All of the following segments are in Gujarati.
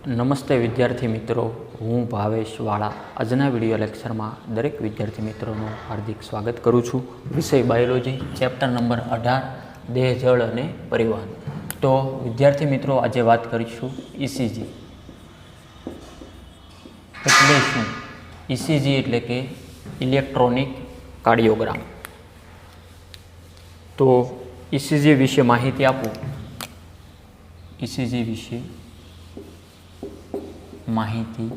નમસ્તે વિદ્યાર્થી મિત્રો, હું ભાવેશ વાળા આજના વિડીયો લેક્ચરમાં દરેક વિદ્યાર્થી મિત્રોનું હાર્દિક સ્વાગત કરું છું. વિષય બાયોલોજી, ચેપ્ટર નંબર 18 દેહ, જળ અને પરિવહન. તો વિદ્યાર્થી મિત્રો, આજે વાત કરીશું ઇસીજી એટલે શું. ઇસીજી એટલે કે ઇલેક્ટ્રોનિક કાર્ડિયોગ્રામ. તો ઇસીજી વિશે માહિતી આપું. ઇસીજી વિશે માહિતી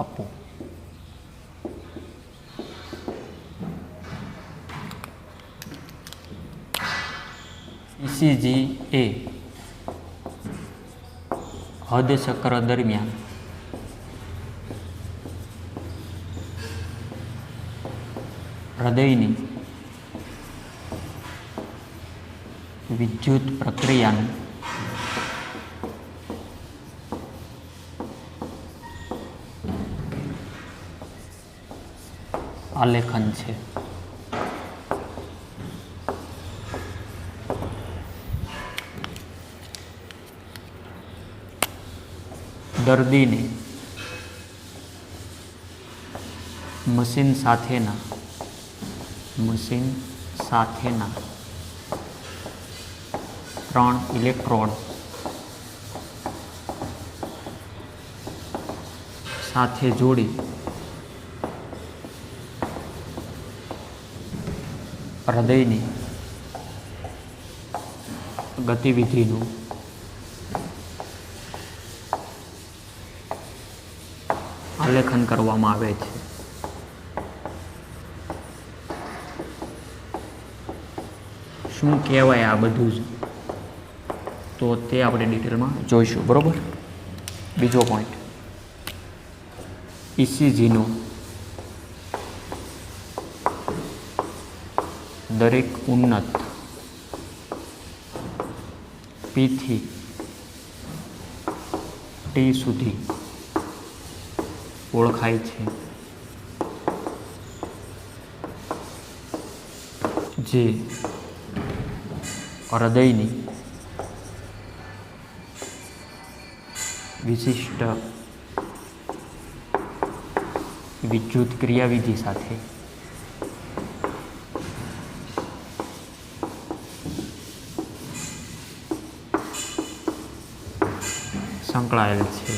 આપો. ઇસીજી એ હદચક્ર દરમિયાન હૃદયની વિદ્યુત પ્રક્રિયાનું આલેખન છે. દર્દીને મશીન સાથેના 3 ઇલેક્ટ્રોડ સાથે જોડી હૃદયની ગતિવિધિનું આલેખન કરવામાં આવે છે. શું કહેવાય આ બધું જ, તો તે આપણે ડિટેલમાં જોઈશું. બરોબર. બીજો પોઈન્ટ, ઇસીજીનો દરેક ઉન્નત P થી T સુધી ઓળખાય છે, જે હૃદયની વિશિષ્ટ વિદ્યુત ક્રિયાવિધિ સાથે સંકળાયેલ છે.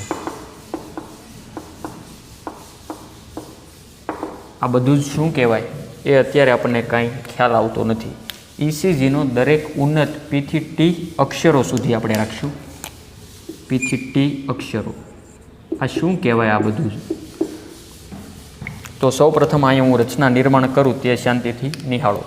આ બધું જ શું કહેવાય એ અત્યારે આપણને કાંઈ ખ્યાલ આવતો નથી. ઇસીજીનો દરેક ઉન્નત P થી T અક્ષરો સુધી આપણે રાખશું. P થી T અક્ષરો, આ શું કહેવાય આ બધું જ? તો સૌ પ્રથમ અહીંયા હું રચના નિર્માણ કરું તે શાંતિથી નિહાળો.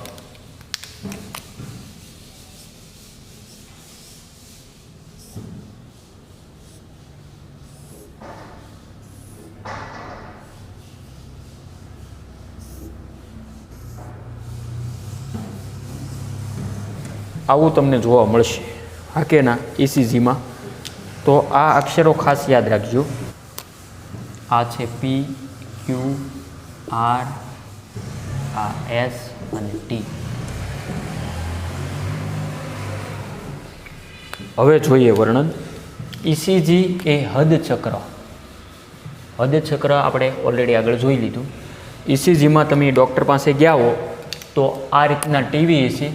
આવું તમને જોવા મળશે, હા કે ના, ઇસીજીમાં. તો આ અક્ષરો ખાસ યાદ રાખજો. આ છે P, Q, R, આ S અને T. હવે જોઈએ વર્ણન. ઇસીજી એ હદચક્ર આપણે ઓલરેડી આગળ જોઈ લીધું. ઇસીજીમાં તમે ડૉક્ટર પાસે ગયા હો તો આ રીતના ટીવી હશે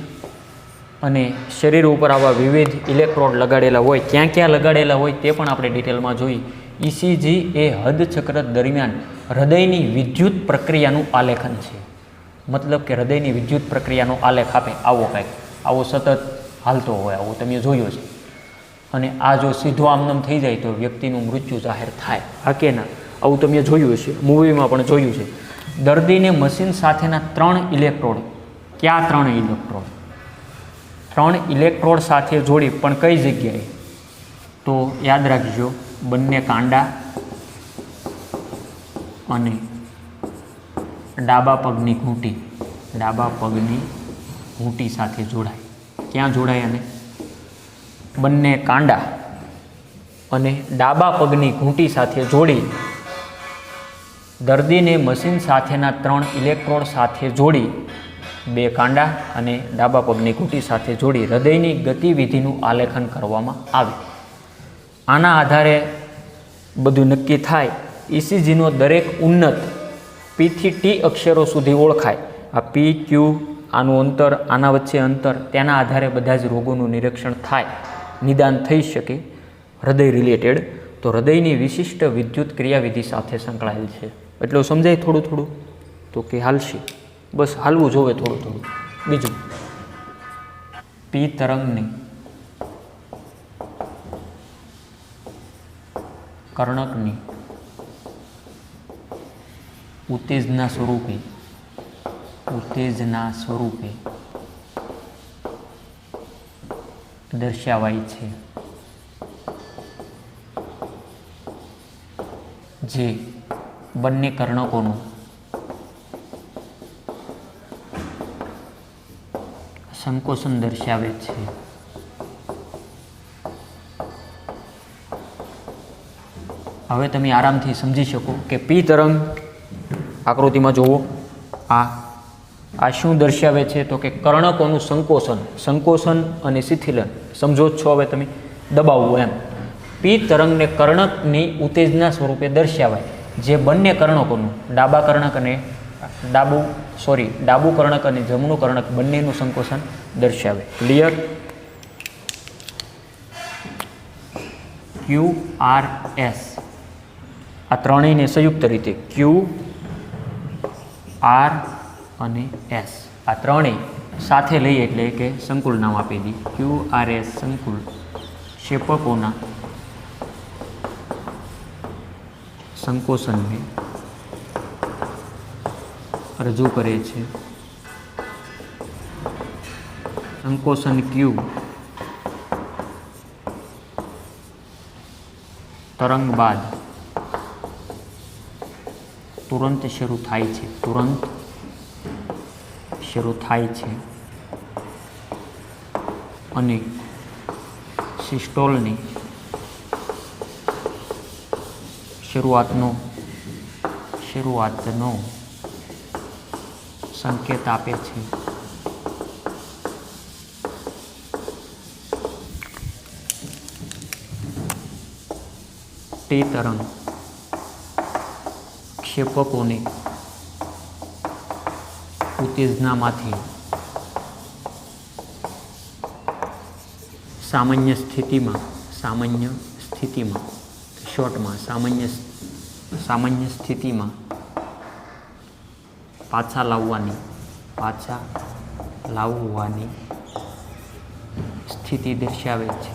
અને શરીર ઉપર આવા વિવિધ ઇલેક્ટ્રોડ લગાડેલા હોય. ક્યાં લગાડેલા હોય તે પણ આપણે ડિટેલમાં જોઈ. ઇસીજી એ હદચક્ર દરમિયાન હૃદયની વિદ્યુત પ્રક્રિયાનું આલેખન છે. મતલબ કે હૃદયની વિદ્યુત પ્રક્રિયાનો આલેખ આપે આવો કંઈક, આવો સતત હાલતો હોય, આવો તમે જોયો છે. અને આ જો સીધો આમનામ થઈ જાય તો વ્યક્તિનું મૃત્યુ જાહેર થાય, હા કે ના? આવું તમે જોયું હશે, મૂવીમાં પણ જોયું છે. દર્દીને મશીન સાથેના 3 ઇલેક્ટ્રોડ, ક્યાં 3 ઇલેક્ટ્રોડ? 3 ઇલેક્ટ્રોડ સાથે જોડી, પણ કઈ જગ્યાએ? તો યાદ રાખજો, બંને કાંડા અને ડાબા પગની ઘૂંટી સાથે જોડાય. ક્યાં જોડાય? અને બંને કાંડા અને ડાબા પગની ઘૂંટી સાથે જોડી દર્દીને મશીન સાથેના 3 ઇલેક્ટ્રોડ સાથે જોડી બે કાંડા અને ડાબા પગની ઘૂંટી સાથે જોડી હૃદયની ગતિવિધિનું આલેખન કરવામાં આવે. આના આધારે બધું નક્કી થાય. ઇસીજીનો દરેક ઉન્નત પીથી ટી અક્ષરો સુધી ઓળખાય. આ પી ક્યુ, આનું અંતર, આના વચ્ચે અંતર, તેના આધારે બધા જ રોગોનું નિરીક્ષણ થાય, નિદાન થઈ શકે. હૃદય રિલેટેડ તો હૃદયની વિશિષ્ટ વિદ્યુત ક્રિયાવિધિ સાથે સંકળાયેલ છે. એટલું સમજાય થોડું થોડું તો કે હાલશે, બસ હાલવું જોવે થોડું થોડું. બીજું, પી તરંગને કર્ણકની ઉત્તેજના સ્વરૂપે દર્શાવાય છે, જે બંને કર્ણકોનું સંકોચન દર્શાવે છે. હવે તમે આરામથી સમજી શકો કે પી તરંગ આકૃતિમાં જુઓ, આ શું દર્શાવે છે તો કે કર્ણકોનું સંકોચન અને શિથિલન. સમજો જ છો હવે તમે, દબાવવું એમ. પી તરંગને કર્ણકની ઉત્તેજના સ્વરૂપે દર્શાવાય, જે બંને કર્ણકોનું ડાબું કર્ણક અને જમણું કર્ણક બંનેનું સંકોચન દર્શાવે. ક્લિયર? ક્યુ આર એસ આ ત્રણેયને સંયુક્ત રીતે ક્યુ આર અને એસ આ ત્રણેય સાથે લઈએ એટલે કે સંકુલ નામ આપી દી. ક્યુ આર એસ સંકુલ ક્ષેપકોના સંકોચનને રજૂ કરે છે. સંકોચન ક્યુ તરંગ બાદ તુરંત શરૂ થાય છે અને સિસ્ટોલની શરૂઆતનો સંકેત આપે છે. તે તરંગ ક્ષેપકોને ઉત્તેજનામાંથી સામાન્ય સ્થિતિમાં પાછા લાવવાની સ્થિતિ દર્શાવે છે.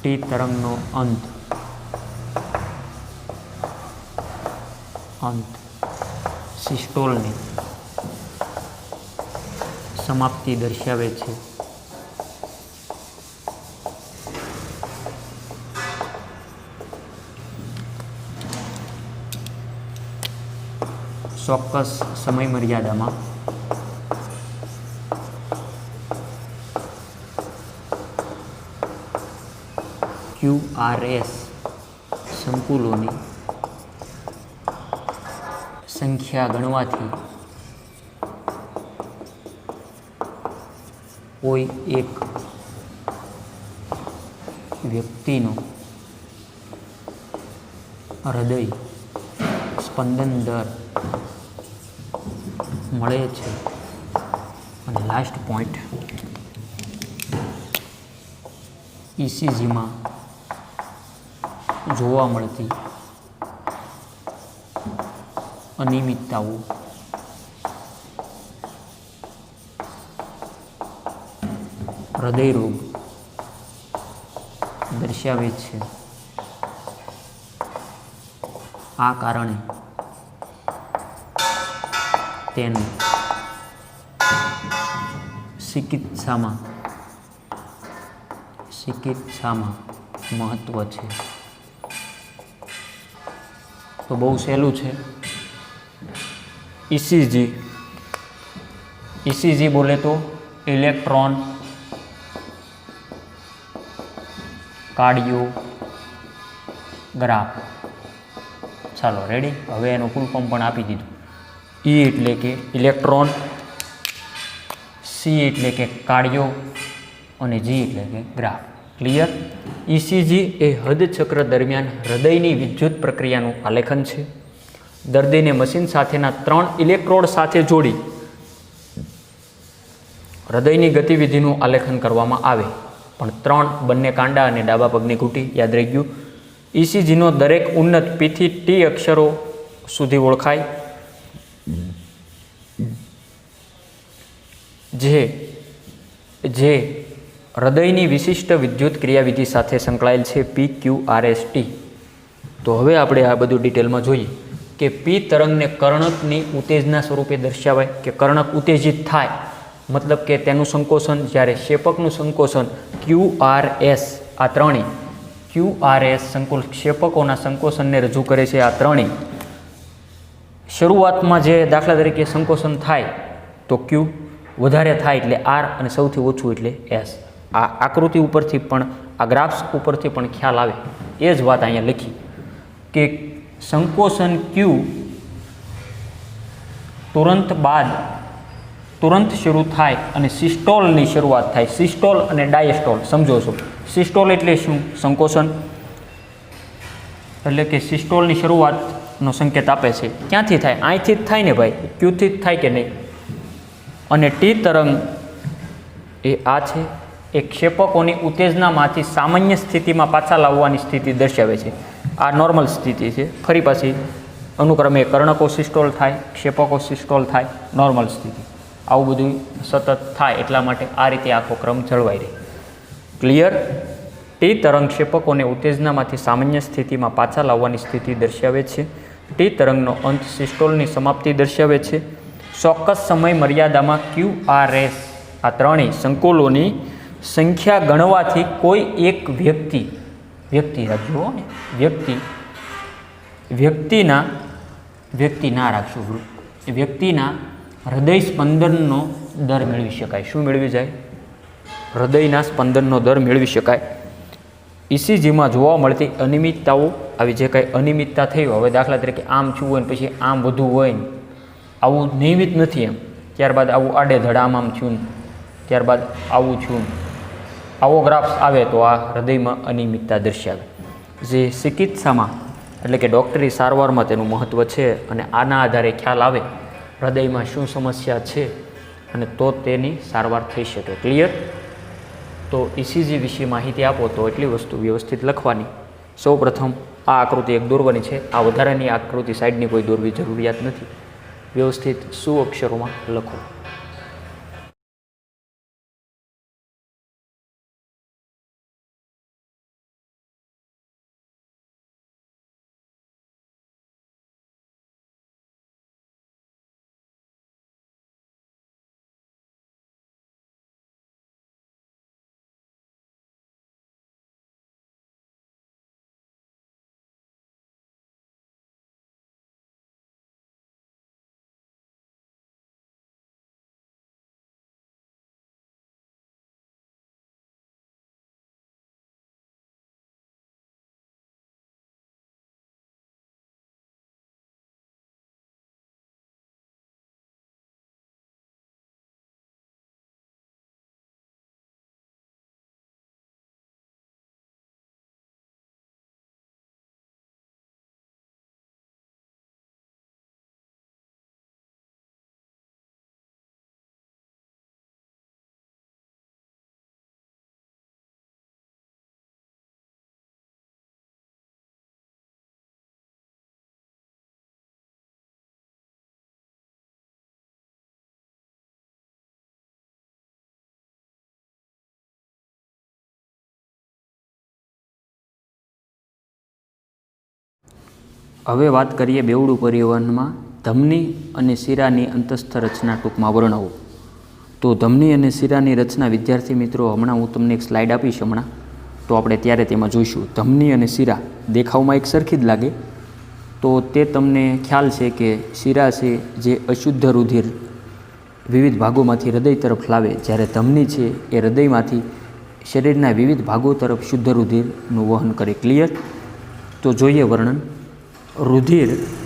તે તરંગનો અંત સિસ્ટોલની સમાપ્તિ દર્શાવે છે. ચોક્કસ સમય મર્યાદામાં QRS સંકુલોની સંખ્યા ગણવાથી કોઈ એક વ્યક્તિનો હૃદય સ્પંદન દર મળે છે. અને લાસ્ટ પોઈન્ટ, ECGમાં જોવા મળતી અનિયમિતતાઓ હૃદયરોગ દર્શાવે છે. આ કારણે તેનું ચિકિત્સામાં મહત્વ છે. તો બહુ સહેલું છે. ECG બોલે તો ઇલેક્ટ્રોન કાર્ડિયોગ્રાફ. ચાલો રેડી. હવે એનું ફૂલ ફોર્મ પણ આપી દીધું. E એટલે કે ઇલેક્ટ્રોન, C એટલે કે કાર્ડિયો, અને જી એટલે કે ગ્રાફ. ક્લિયર? ઇસીજી એ હદચક્ર દરમિયાન હૃદયની વિદ્યુત પ્રક્રિયાનું આલેખન છે. દર્દીને મશીન સાથેના 3 ઇલેક્ટ્રોડ સાથે જોડી હૃદયની ગતિવિધિનું આલેખન કરવામાં આવે, પણ 3 બંને કાંડા અને ડાબા પગની ઘૂંટી. યાદ રહી ગયું? ઇસીજીનો દરેક ઉન્નત પીથી ટી અક્ષરો સુધી ઓળખાય, જે હૃદયની વિશિષ્ટ વિદ્યુત ક્રિયાવિધિ સાથે સંકળાયેલ છે. PQRST. તો હવે આપણે આ બધું ડિટેલમાં જોઈએ કે પી તરંગને કર્ણકની ઉત્તેજના સ્વરૂપે દર્શાવાય કે કર્ણક ઉત્તેજિત થાય, મતલબ કે તેનું સંકોચન, જ્યારે ક્ષેપકનું સંકોચન QRS, આ ત્રણેય QRS સંકુલ ક્ષેપકોના સંકોચનને રજૂ કરે છે. આ ત્રણેય શરૂઆતમાં જે દાખલા તરીકે સંકોચન થાય તો Q વધારે થાય એટલે R અને સૌથી ઓછું એટલે S. આ આકૃતિ ઉપરથી પણ, આ ગ્રાફ્સ ઉપરથી પણ ખ્યાલ આવે. એ જ વાત અહીંયા લખી કે સંકોચન Q તુરંત શરૂ થાય અને સિસ્ટોલની શરૂઆત થાય. સિસ્ટોલ અને ડાયસ્ટોલ સમજો છો. સિસ્ટોલ એટલે શું? સંકોચન. એટલે કે સિસ્ટોલની શરૂઆતનો સંકેત આપે છે. ક્યાંથી થાય? અહીંથી જ થાય ને ભાઈ, ક્યુથી જ થાય કે નહીં? અને ટી તરંગ એ આ છે, એ ક્ષેપકોની ઉત્તેજનામાંથી સામાન્ય સ્થિતિમાં પાછા લાવવાની સ્થિતિ દર્શાવે છે. આ નોર્મલ સ્થિતિ છે. ફરી પાછી અનુક્રમે કર્ણકો સિસ્ટોલ થાય, ક્ષેપકો સિસ્ટોલ થાય, નોર્મલ સ્થિતિ. આવું બધું સતત થાય એટલા માટે આ રીતે આખો ક્રમ જળવાઈ રહે. ક્લિયર? ટી તરંગ ક્ષેપકોને ઉત્તેજનામાંથી સામાન્ય સ્થિતિમાં પાછા લાવવાની સ્થિતિ દર્શાવે છે. ટી તરંગનો અંત સિસ્ટોલની સમાપ્તિ દર્શાવે છે. ચોક્કસ સમય મર્યાદામાં QRS, આ ત્રણેય સંકુલોની સંખ્યા ગણવાથી કોઈ એક વ્યક્તિ રાખજો ને, વ્યક્તિના હૃદય સ્પંદનનો દર મેળવી શકાય. શું મેળવી જાય? હૃદયના સ્પંદનનો દર મેળવી શકાય. ઇસીજીમાં જોવા મળતી અનિયમિતતાઓ, આવી જે કાંઈ અનિયમિતતા થઈ હોય, હવે દાખલા તરીકે આમ છું હોય ને પછી આમ વધુ હોય ને, આવું નિયમિત નથી એમ. ત્યારબાદ આવું આડેધડ આમ થયું ને ત્યારબાદ આવું થયું, આવો ગ્રાફ્સ આવે તો આ હૃદયમાં અનિયમિતતા દર્શાવે. જે ચિકિત્સામાં એટલે કે ડૉક્ટરી સારવારમાં તેનું મહત્ત્વ છે અને આના આધારે ખ્યાલ આવે હૃદયમાં શું સમસ્યા છે અને તો તેની સારવાર થઈ શકે. ક્લિયર? તો ઇસીજી વિશે માહિતી આપો તો એટલી વસ્તુ વ્યવસ્થિત લખવાની. સૌ પ્રથમ આ આકૃતિ એક દોરવાની છે. આ વધારાની આકૃતિ સાઈડની કોઈ દોરવી જરૂરિયાત નથી. વ્યવસ્થિત અક્ષરોમાં લખો. હવે વાત કરીએ બેવડું પરિવહનમાં ધમની અને શિરાની અંતસ્થ રચના ટૂંકમાં વર્ણવો. તો ધમની અને શિરાની રચના વિદ્યાર્થી મિત્રો, હમણાં હું તમને એક સ્લાઇડ આપીશ હમણાં, તો આપણે ત્યારે તેમાં જોઈશું. ધમની અને શિરા દેખાવમાં એક સરખી જ લાગે, તો તે તમને ખ્યાલ છે કે શિરા છે જે અશુદ્ધ રુધિર વિવિધ ભાગોમાંથી હૃદય તરફ લાવે, જ્યારે ધમની છે એ હૃદયમાંથી શરીરના વિવિધ ભાગો તરફ શુદ્ધ રુધિરનું વહન કરે. ક્લિયર? તો જોઈએ વર્ણન.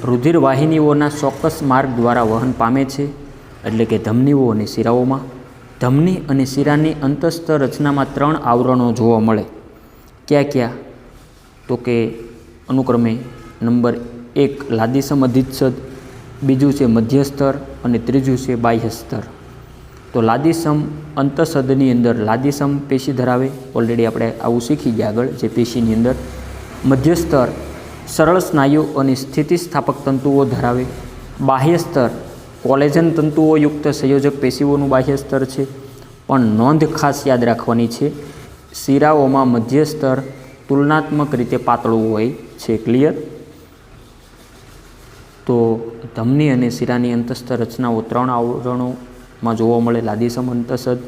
રુધિર વાહિનીઓના ચોક્કસ માર્ગ દ્વારા વહન પામે છે, એટલે કે ધમનીઓ અને શિરાઓમાં. ધમની અને શિરાની અંતસ્થ રચનામાં 3 આવરણો જોવા મળે. ક્યાં ક્યાં? તો કે અનુક્રમે નંબર 1 લાદીસમ અધિચ્છદ, બીજું છે મધ્યસ્તર અને ત્રીજું છે બાહ્ય સ્તર. તો લાદીસમ અંતઃસદની અંદર લાદીસમ પેશી ધરાવે, ઓલરેડી આપણે આવું શીખી ગયા આગળ જે પેશીની અંદર. મધ્યસ્તર સરળ સ્નાયુ અને સ્થિતિસ્થાપક તંતુઓ ધરાવે. બાહ્ય સ્તર કોલેજન તંતુઓ યુક્ત સંયોજક પેશીઓનું બાહ્ય સ્તર છે. પણ નોંધ ખાસ યાદ રાખવાની છે, શિરાઓમાં મધ્ય સ્તર તુલનાત્મક રીતે પાતળું હોય છે. ક્લિયર? તો ધમની અને શિરાની અંતસ્થ રચનાઓ 3 આવરણોમાં જોવા મળે: લાદીસમ, અંતઃસદ,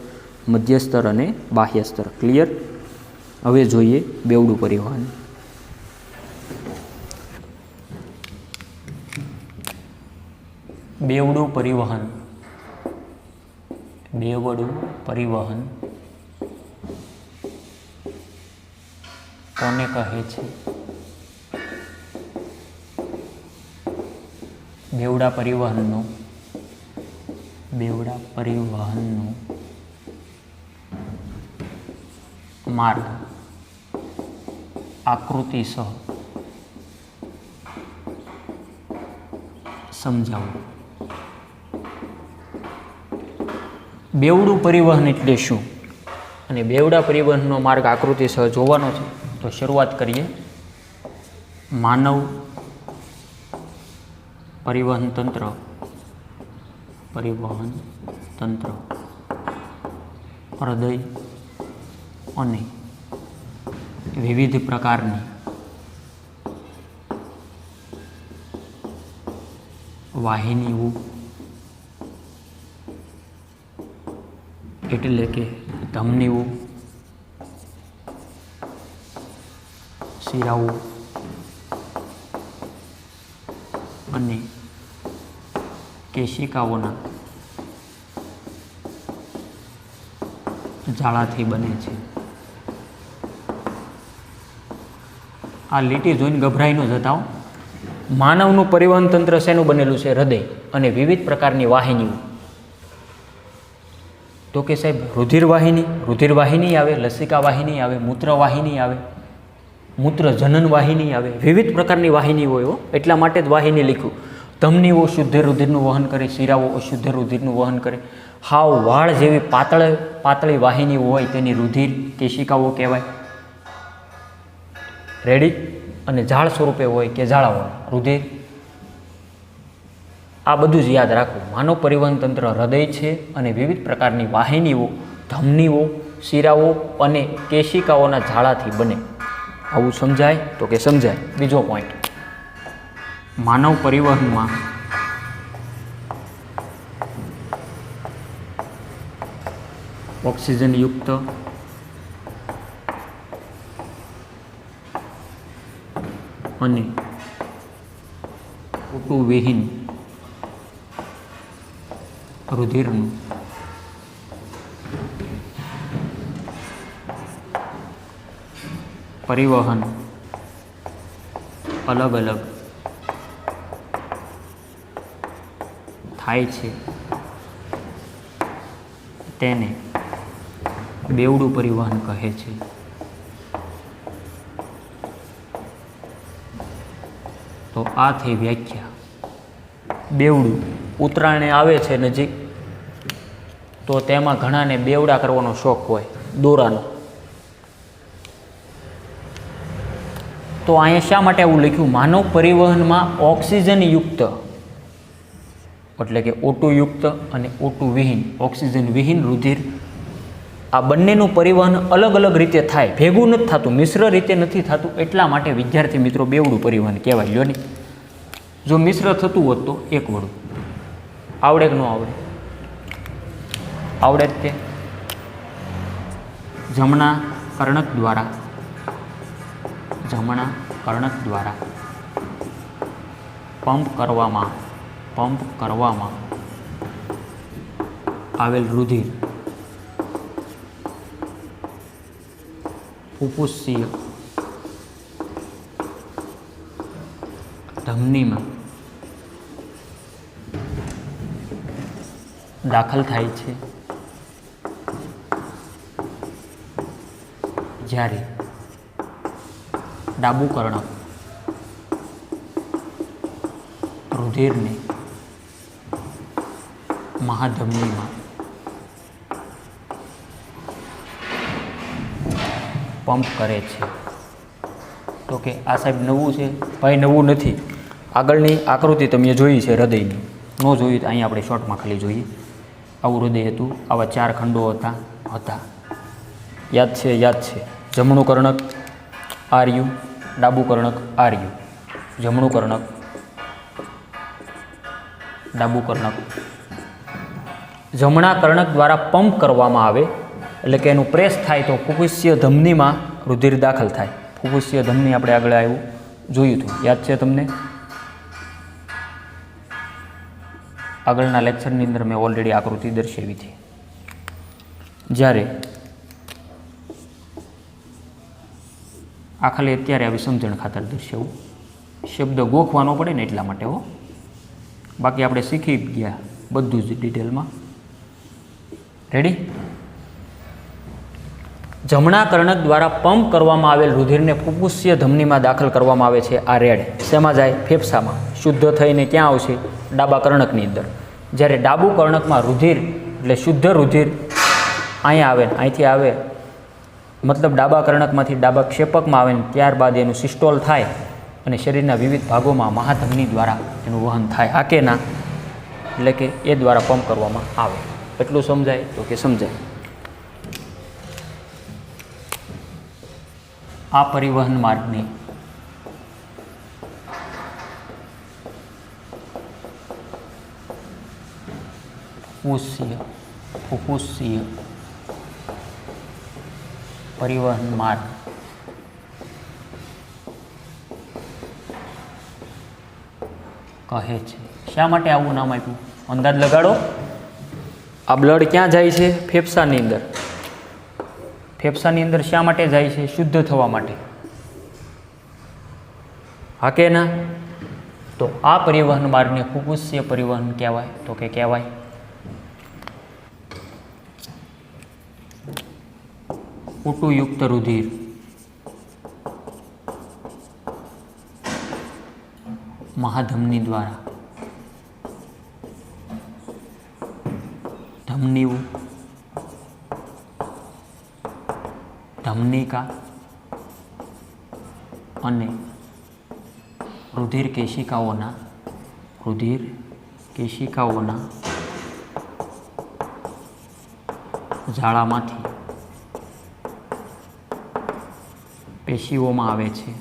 મધ્યસ્તર અને બાહ્ય સ્તર. ક્લિયર? હવે જોઈએ બેવડું પરિવહન. બેવડું પરિવહન. બેવડું પરિવહન કોને કહે છે? બેવડા પરિવહનનો માર્ગ આકૃતિ સહ સમજાવો. બેવડું પરિવહન એટલે શું અને બેવડા પરિવહનનો માર્ગ આકૃતિ સહ જોવાનો છે. તો શરૂઆત કરીએ. માનવ પરિવહન તંત્ર હૃદય અને વિવિધ પ્રકારની વાહિનીઓ એટલે કે ધમનીઓ, શિરાઓ અને કેશિકાઓના જાળાથી બને છે. આ લીટી જોઈને ગભરાઈ ન જતા હો. માનવનું પરિવહન તંત્ર શેનું બનેલું છે? હૃદય અને વિવિધ પ્રકારની વાહિનીઓ. તો કે સાહેબ રુધિર વાહિની આવે, લસિકા વાહિની આવે, મૂત્ર વાહિની આવે, મૂત્ર જનન વાહિની આવે, વિવિધ પ્રકારની વાહિની હોય. એટલા માટે જ વાહિની લખ્યું. ધમનીઓ શુદ્ધ રુધિરનું વહન કરે, શિરાઓ અશુદ્ધ રુધિરનું વહન કરે. હાવ વાળ જેવી પાતળી વાહિનીઓ હોય તેની રુધિર કેશિકાઓ કહેવાય. રેડી? અને ઝાડ સ્વરૂપે હોય કે ઝાડાઓ રુધિર. આ બધું જ યાદ રાખવું. માનવ પરિવહન તંત્ર હૃદય છે અને વિવિધ પ્રકારની વાહિનીઓ, ધમનીઓ, શિરાઓ અને કેશિકાઓના ઝાડાથી બને. આવું સમજાય? તો કે સમજાય. બીજો પોઈન્ટ, માનવ પરિવહનમાં ઓક્સિજનયુક્ત અને ઓટોવિહીન રુધિરનું પરિવહન અલગ અલગ થાય છે તેને બેવડું પરિવહન કહે છે. તો આ થઈ વ્યાખ્યા. બેવડું ઉત્તરાયણ આવે છે નજીક, તો તેમાં ઘણાને બેવડા કરવાનો શોખ હોય, દોરાનો. તો અહીંયા શા માટે આવું લખ્યું? માનવ પરિવહનમાં ઓક્સિજનયુક્ત એટલે કે ઓટોયુક્ત અને ઓટોવિહીન, ઓક્સિજન વિહીન રુધિર, આ બંનેનું પરિવહન અલગ અલગ રીતે થાય, ભેગું નથી થતું, મિશ્ર રીતે નથી થતું. એટલા માટે વિદ્યાર્થી મિત્રો બેવડું પરિવહન કહેવાય. લ્યો ને, જો મિશ્ર થતું હોત તો એક વડું. આવડે કે ન આવડે? આવડે જ તે. જમણા કર્ણક દ્વારા પંપ કરવામાં આવેલ રુધિર ફુફુસીય ધમનીમાં દાખલ થાય છે જ્યારે ડાબું કર્ણક રુધિરને મહાધમનીમાં પંપ કરે છે. તો કે આ સાહેબ નવું છે? ભાઈ નવું નથી. આગળની આકૃતિ તમે જોઈ છે હૃદયની. ન જોઈ તો અહીંયા આપણે શોર્ટમાં ખાલી જોઈએ. આવું હૃદય હતું, આવા 4 ખંડો હતા. યાદ છે? યાદ છે. જમણું કર્ણક આર્યુ, ડાબું કર્ણક આર્યુ, જમણું કર્ણક, ડાબું કર્ણક. જમણા કર્ણક દ્વારા પંપ કરવામાં આવે એટલે કે એનું પ્રેસ થાય તો ફુફુસ્ય ધમનીમાં રુધિર દાખલ થાય. ફુફુસ્ય ધમની આપણે આગળ આવ્યું જોયું હતું, યાદ છે તમને? આગળના લેક્ચરની અંદર મેં ઓલરેડી આકૃતિ દર્શાવી હતી. જ્યારે આ ખાલી અત્યારે આવી સમજણ ખાતર દર્શાવું, શબ્દ ગોખવાનો પડે ને એટલા માટે હો. બાકી આપણે શીખી ગયા બધું જ ડિટેલમાં. રેડી? જમણા કર્ણક દ્વારા પંપ કરવામાં આવેલ રુધિરને ફુફુસ્ય ધમનીમાં દાખલ કરવામાં આવે છે. આ રેડ શેમાં જાય? ફેફસામાં. શુદ્ધ થઈને ક્યાં આવશે? ડાબા કર્ણકની અંદર. જ્યારે ડાબુ કર્ણકમાં રુધિર એટલે શુદ્ધ રુધિર અહીંયા આવે ને અહીંથી આવે, મતલબ ડાબા કર્ણકમાંથી ડાબા ક્ષેપકમાં આવે ને ત્યારબાદ એનું સિસ્ટોલ થાય અને શરીરના વિવિધ ભાગોમાં મહાધમની દ્વારા એનું વહન થાય. આ કે ના? એટલે કે એ દ્વારા પંપ કરવામાં આવે. એટલું સમજાય? તો કે સમજાય. આ પરિવહન માર્ગની ફુફુસ્ય પરિવહન માર્ગ કહે છે. શા માટે આવું નામ આપ્યું? અંદાજ લગાડો. આ બ્લડ ક્યાં જાય છે? ફેફસાની અંદર. ફેફસાની અંદર શા માટે જાય છે? શુદ્ધ થવા માટે. હા કે ના? તો આ પરિવહન માર્ગને ફુફુસ્ય પરિવહન કહેવાય. તો કે કહેવાય. ઉટુયુક્ત રુધિર મહાધમની દ્વારા ધમનીઓ, ધમનિકા અને રુધિર કેશિકાઓના ઝાડામાંથી પેશીઓમાં આવે છે.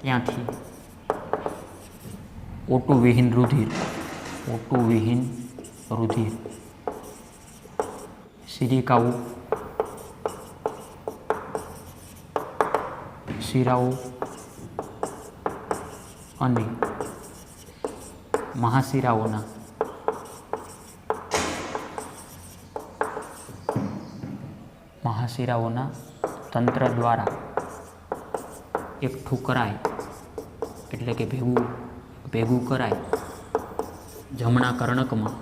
ત્યાંથી ઓટુવિહીન રુધિર સિરિકાઓ, શિરાઓ અને મહાશિરાઓના તંત્ર દ્વારા એકઠું કરાય એટલે કે ભેગું કરાય જમણા કર્ણકમાં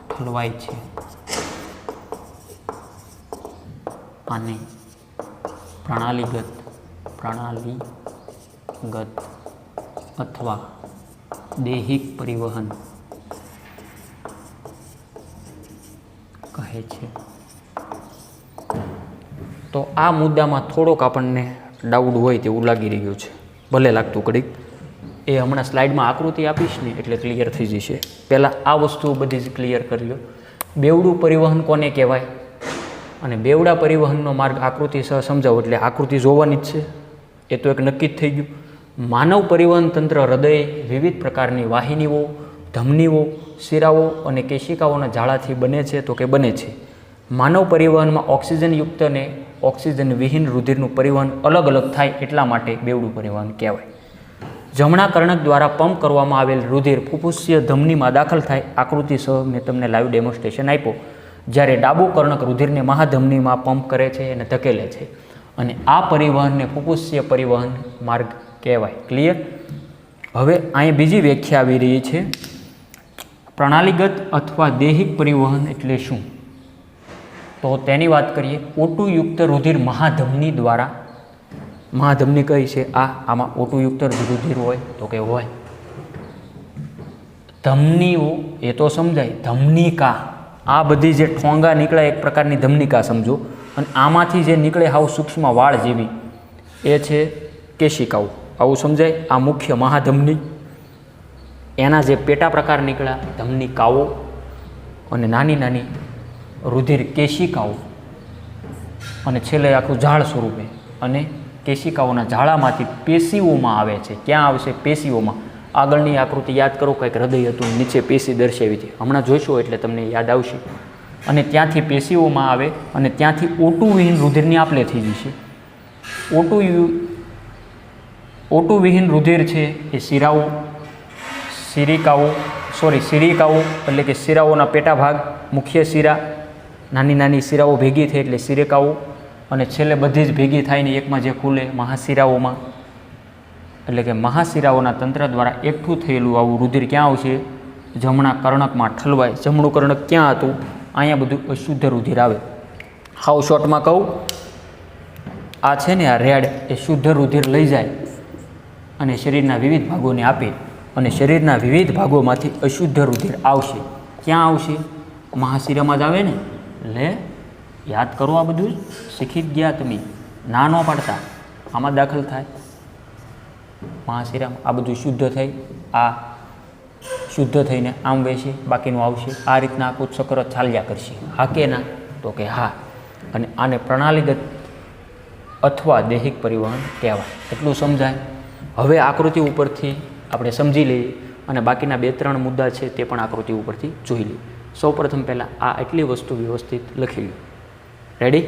ઠલવાય છે. આને પ્રણાલીગત અથવા દૈહિક પરિવહન કહે છે. તો આ મુદ્દામાં થોડોક આપણને ડાઉટ હોય તેવું લાગી રહ્યું છે, ભલે લાગતું કડીક. એ હમણાં સ્લાઇડમાં આકૃતિ આપીશ ને એટલે ક્લિયર થઈ જશે. પહેલાં આ વસ્તુઓ બધી જ ક્લિયર કરી લો. બેવડું પરિવહન કોને કહેવાય અને બેવડા પરિવહનનો માર્ગ આકૃતિ સહ સમજાવો એટલે આકૃતિ જોવાની જ છે, એ તો એક નક્કી જ થઈ ગયું. માનવ પરિવહન તંત્ર હૃદય વિવિધ પ્રકારની વાહિનીઓ, ધમનીઓ, શિરાઓ અને કેશિકાઓના ઝાડાથી બને છે. તો કે બને છે. માનવ પરિવહનમાં ઓક્સિજનયુક્ત અને ઓક્સિજન વિહીન રુધિરનું પરિવહન અલગ અલગ થાય એટલા માટે બેવડું પરિવહન કહેવાય. જમણા કર્ણક દ્વારા પંપ કરવામાં આવેલ રુધિર ફુફુસ્ય ધમનીમાં દાખલ થાય. આકૃતિ સહ મેં તમને લાઈવ ડેમોન્સ્ટ્રેશન આપ્યો. જ્યારે ડાબું કર્ણક રુધિરને મહાધમનીમાં પંપ કરે છે અને ધકેલે છે અને આ પરિવહનને ફુફુસ્ય પરિવહન માર્ગ કહેવાય. ક્લિયર? હવે અહીં બીજી વ્યાખ્યા આવી રહી છે, પ્રણાલીગત અથવા દૈહિક પરિવહન એટલે શું? તો તેની વાત કરીએ. O2 યુક્ત રુધિર મહાધમની દ્વારા, મહાધમની કઈ છે? આમાં O2 યુક્ત રુધિર હોય તો કે હોય. ધમનીઓ એ તો સમજાય, ધમનિકા આ બધી જે ઠોંગા નીકળે એક પ્રકારની ધમનિકા સમજો, અને આમાંથી જે નીકળે હાવ સૂક્ષ્મ વાળ જેવી એ છે કેશિકાઓ. આવું સમજાય. આ મુખ્ય મહાધમની, એના જે પેટા પ્રકાર નીકળ્યા ધમનિકાઓ, અને નાની નાની રુધિર કેશિકાઓ, અને છેલ્લે આખું ઝાડ સ્વરૂપે. અને કેશિકાઓના ઝાડામાંથી પેશીઓમાં આવે છે. ક્યાં આવશે? પેશીઓમાં. આગળની આકૃતિ યાદ કરો, કંઈક હૃદય હતું, નીચે પેશી દર્શાવી હતી, હમણાં જોઈશું એટલે તમને યાદ આવશે. અને ત્યાંથી પેશીઓમાં આવે, અને ત્યાંથી O2 વિહીન રુધિરની આપલે થઈ જશે. O2 વિહીન રુધિર છે એ સિરિકાઓ એટલે કે શિરાઓના પેટા ભાગ, મુખ્ય શિરા, નાની નાની શિરાઓ ભેગી થઈ એટલે સિરિકાઓ, અને છેલ્લે બધી જ ભેગી થાયને એકમાં જે ખુલે મહાશિરાઓમાં, એટલે કે મહાશિરાઓના તંત્ર દ્વારા એકઠું થયેલું આવું રુધિર ક્યાં આવશે? જમણા કર્ણકમાં ઠલવાય. જમણું કર્ણક ક્યાં હતું? અહીંયા બધું અશુદ્ધ રુધિર આવે. હાવ શોર્ટમાં કહું, આ છે ને આ રેડ એ શુદ્ધ રુધિર લઈ જાય અને શરીરના વિવિધ ભાગોને આપે, અને શરીરના વિવિધ ભાગોમાંથી અશુદ્ધ રુધિર આવશે. ક્યાં આવશે? મહાશિરામાં જ આવે ને. લે યાદ કરો, આ બધું શીખી જ ગયા તમે, ના ન પાડતા. આમાં દાખલ થાય મહાશિરામાં. આ બધું શુદ્ધ થઈ, આ શુદ્ધ થઈને આમ વહેશે, બાકીનું આવશે. આ રીતના આખું ચક્ર ચાલ્યા કરશે. હા કે ના? તો કે હા. અને આને પ્રણાલીગત અથવા દૈહિક પરિવહન કહેવાય. એટલું સમજાય. હવે આકૃતિ ઉપરથી આપણે સમજી લઈએ, અને બાકીના 2-3 મુદ્દા છે તે પણ આકૃતિ ઉપરથી જોઈ લઈએ. સૌપ્રથમ પહેલાં આ એટલી વસ્તુ વ્યવસ્થિત લખી લો. રેડી?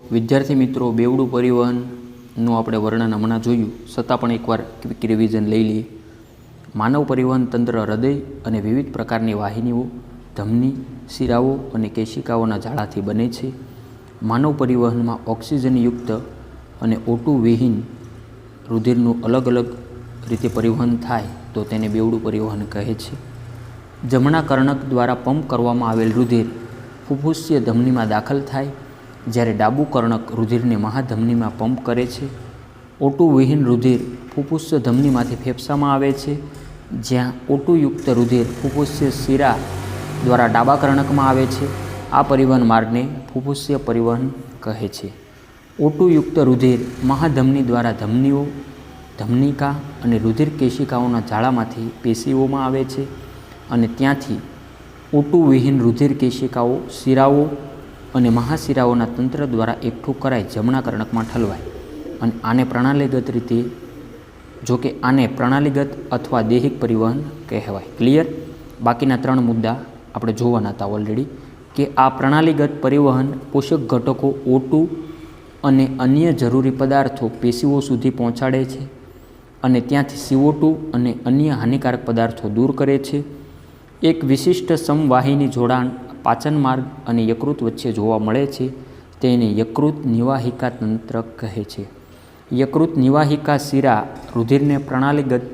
વિદ્યાર્થી મિત્રો, બેવડું પરિવહનનું આપણે વર્ણન હમણાં જોયું, છતાં પણ એકવાર ક્વિક રિવિઝન લઈ લઈએ. માનવ પરિવહન તંત્ર હૃદય અને વિવિધ પ્રકારની વાહિનીઓ, ધમની, શિરાઓ અને કેશિકાઓના જાળાથી બને છે. માનવ પરિવહનમાં ઓક્સિજનયુક્ત અને O2 વિહીન રુધિરનું અલગ અલગ રીતે પરિવહન થાય તો તેને બેવડું પરિવહન કહે છે. જમણા કર્ણક દ્વારા પંપ કરવામાં આવેલ રુધિર ફુફુસ્ય ધમનીમાં દાખલ થાય, જ્યારે ડાબું કર્ણક રુધિરને મહાધમનીમાં પંપ કરે છે. O2 વિહીન રુધિર ફુફુસ્ય ધમનીમાંથી ફેફસામાં આવે છે, જ્યાં O2 યુક્ત રુધિર ફુફુસ્ય શિરા દ્વારા ડાબા કર્ણકમાં આવે છે. આ પરિવહન માર્ગને ફુફુસ્ય પરિવહન કહે છે. O2 યુક્ત રુધિર મહાધમની દ્વારા ધમનીઓ, ધમનિકા અને રુધિર કેશિકાઓના જાળામાંથી પેશીઓમાં આવે છે, અને ત્યાંથી O2 વિહીન રુધિર કેશિકાઓ, શિરાઓ અને મહાશિરાઓના તંત્ર દ્વારા એકઠું કરાય જમણા કર્ણકમાં ઠલવાય. અને આને પ્રણાલીગત રીતે, જો કે આને પ્રણાલીગત અથવા દૈહિક પરિવહન કહેવાય. ક્લિયર? બાકીના 3 મુદ્દા આપણે જોવાના હતા ઓલરેડી, કે આ પ્રણાલીગત પરિવહન પોષક ઘટકો O2 અને અન્ય જરૂરી પદાર્થો પેશીઓ સુધી પહોંચાડે છે, અને ત્યાંથી CO2 અને અન્ય હાનિકારક પદાર્થો દૂર કરે છે. એક વિશિષ્ટ સમવાહિની જોડાણ પાચન માર્ગ અને યકૃત વચ્ચે જોવા મળે છે. તેને યકૃત નિવાહિકા તંત્ર કહે છે. યકૃત નિવાહિકા શિરા રુધિરને પ્રણાલીગત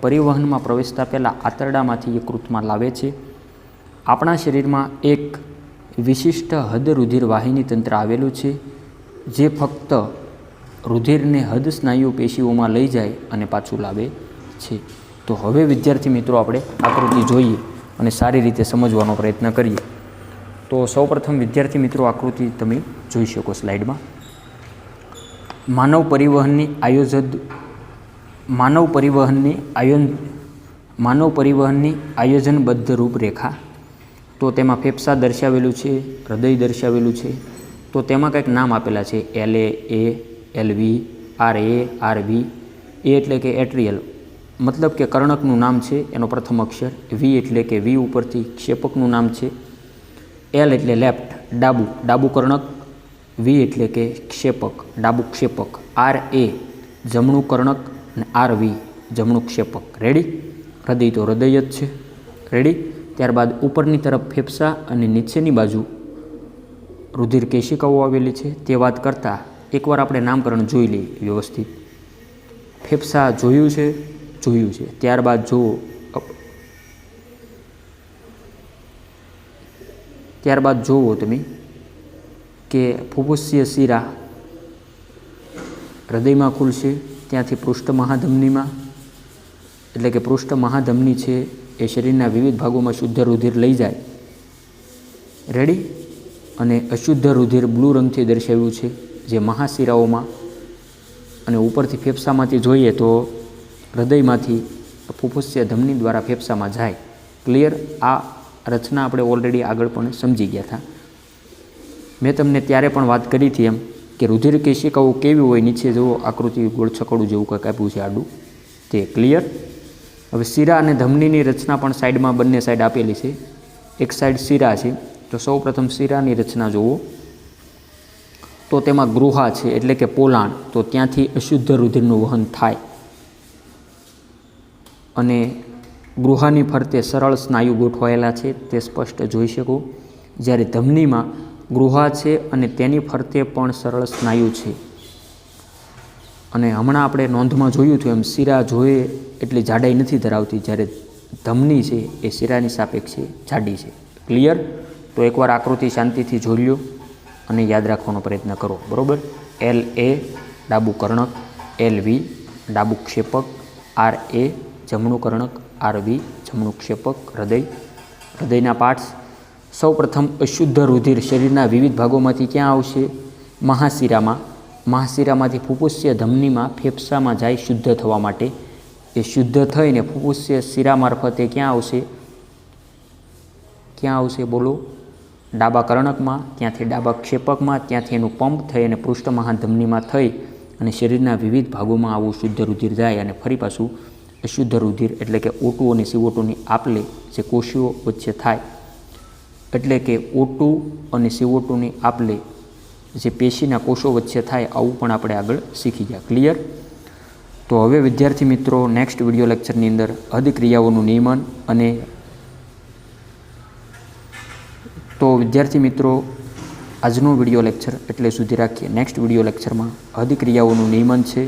પરિવહનમાં પ્રવેશતા પહેલાં આંતરડામાંથી યકૃતમાં લાવે છે. આપણા શરીરમાં એક વિશિષ્ટ હદ રુધિર વાહિની તંત્ર આવેલું છે, જે ફક્ત રુધિરને હદ સ્નાયુ પેશીઓમાં લઈ જાય અને પાછું લાવે છે. તો હવે વિદ્યાર્થી મિત્રો આપણે આકૃતિ જોઈએ અને સારી રીતે સમજવાનો પ્રયત્ન કરીએ. તો સૌપ્રથમ વિદ્યાર્થી મિત્રો આકૃતિ તમે જોઈ શકો સ્લાઇડમાં. માનવ પરિવહનની આયોજનબદ્ધ રૂપરેખા. તો તેમાં ફેફસા દર્શાવેલું છે, હૃદય દર્શાવેલું છે. તો તેમાં કંઈક નામ આપેલા છે, LA, LV, RA, RV. એ એટલે કે એટ્રિયલ, મતલબ કે કર્ણકનું નામ છે એનો પ્રથમ અક્ષર. V એટલે કે V ઉપરથી ક્ષેપકનું નામ છે. L એટલે લેફ્ટ, ડાબું કર્ણક. V એટલે કે ક્ષેપક, ડાબું ક્ષેપક. RA જમણું કર્ણક અને RV જમણું ક્ષેપક. રેડી? હૃદય તો હૃદય જ છે. રેડી? ત્યારબાદ ઉપરની તરફ ફેફસા અને નીચેની બાજુ રુધિર કેશિકાઓ આવેલી છે. તે વાત કરતાં એકવાર આપણે નામકરણ જોઈ લઈએ વ્યવસ્થિત. ફેફસા જોયું છે. ત્યારબાદ જુઓ તમે કે ફુફુસ્સીય શિરા હૃદયમાં ખુલશે, ત્યાંથી પૃષ્ઠ મહાધમનીમાં, એટલે કે પૃષ્ઠ મહાધમની છે એ શરીરના વિવિધ ભાગોમાં શુદ્ધ રુધિર લઈ જાય. રેડી? અને અશુદ્ધ રુધિર બ્લુ રંગથી દર્શાવ્યું છે, જે મહાશિરાઓમાં અને ઉપરથી ફેફસામાંથી જોઈએ તો હૃદયમાંથી ફુફુસ્સીય ધમની દ્વારા ફેફસામાં જાય. ક્લિયર? આ રચના આપણે ઓલરેડી આગળ પણ સમજી ગયા હતા. મેં તમને ત્યારે પણ વાત કરી હતી એમ કે રુધિર કેશિકાઓ કેવી હોય, નીચે જુઓ આકૃતિ ગોળછકડું જેવું કંઈક આપ્યું છે આડું, તે. ક્લિયર? હવે શિરા અને ધમનીની રચના પણ સાઈડમાં બંને સાઈડ આપેલી છે. એક સાઈડ શિરા છે, તો સૌ પ્રથમ શિરાની રચના જુઓ. તો તેમાં ગૃહા છે એટલે કે પોલાણ, તો ત્યાંથી અશુદ્ધ રુધિરનું વહન થાય અને ગૃહાની ફરતે સરળ સ્નાયુ ગોઠવાયેલા છે, તે સ્પષ્ટ જોઈ શકો. જ્યારે ધમનીમાં ગૃહા છે અને તેની ફરતે પણ સરળ સ્નાયુ છે. અને હમણાં આપણે નોંધમાં જોયું હતું એમ શિરા જોઈએ એટલી જાડાઈ નથી ધરાવતી, જ્યારે ધમની છે એ શિરાની સાપેક્ષે જાડી છે. ક્લિયર? તો એકવાર આકૃતિ શાંતિથી જોઈ લો અને યાદ રાખવાનો પ્રયત્ન કરો. બરાબર? LA ડાબું કર્ણક, LV ડાબું ક્ષેપક, RA જમણું કર્ણક, RV જમણું ક્ષેપક. હૃદયના પાર્ટ્સ. સૌ પ્રથમ અશુદ્ધ રુધિર શરીરના વિવિધ ભાગોમાંથી ક્યાં આવશે? મહાશિરામાંથી ફુફુસ્સીય ધમનીમાં ફેફસામાં જાય શુદ્ધ થવા માટે. એ શુદ્ધ થઈને ફુફુસ્સીય શિરા મારફતે ક્યાં આવશે? બોલો. ડાબા કર્ણકમાં, ત્યાંથી ડાબા ક્ષેપકમાં, ત્યાંથી એનું પંપ થઈ અને પૃષ્ઠ મહાધમનીમાં થઈ અને શરીરના વિવિધ ભાગોમાં આવું શુદ્ધ રુધિર જાય અને ફરી પાછું અશુદ્ધ રુધિર એટલે કે O2 અને CO2ની આપલે જે કોષીઓ વચ્ચે થાય, એટલે કે O2 અને CO2ની આપલે જે પેશીના કોષો વચ્ચે થાય, આવું પણ આપણે આગળ શીખી ગયા. ક્લિયર? તો હવે વિદ્યાર્થી મિત્રો નેક્સ્ટ વિડીયો લેક્ચરની અંદર અધિક્રિયાઓનું નિયમન અને તો વિદ્યાર્થી મિત્રો આજનો વિડીયો લેક્ચર એટલે સુધી રાખીએ. નેક્સ્ટ વિડીયો લેક્ચરમાં અધિક્રિયાઓનું નિયમન છે.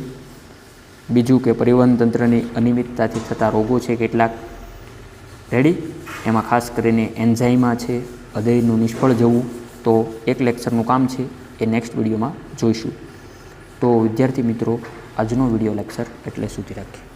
બીજું કે પરિવહન તંત્રની અનિયમિતતાથી થતા રોગો છે કેટલાક. રેડી? એમાં ખાસ કરીને એન્ઝાઇમા છે, હૃદયનું નિષ્ફળ જવું, તો એક લેક્ચરનું કામ છે, એ નેક્સ્ટ વિડીયોમાં જોઈશું. તો વિદ્યાર્થી મિત્રો આજનો વિડીયો લેક્ચર એટલે સુધી રાખીએ.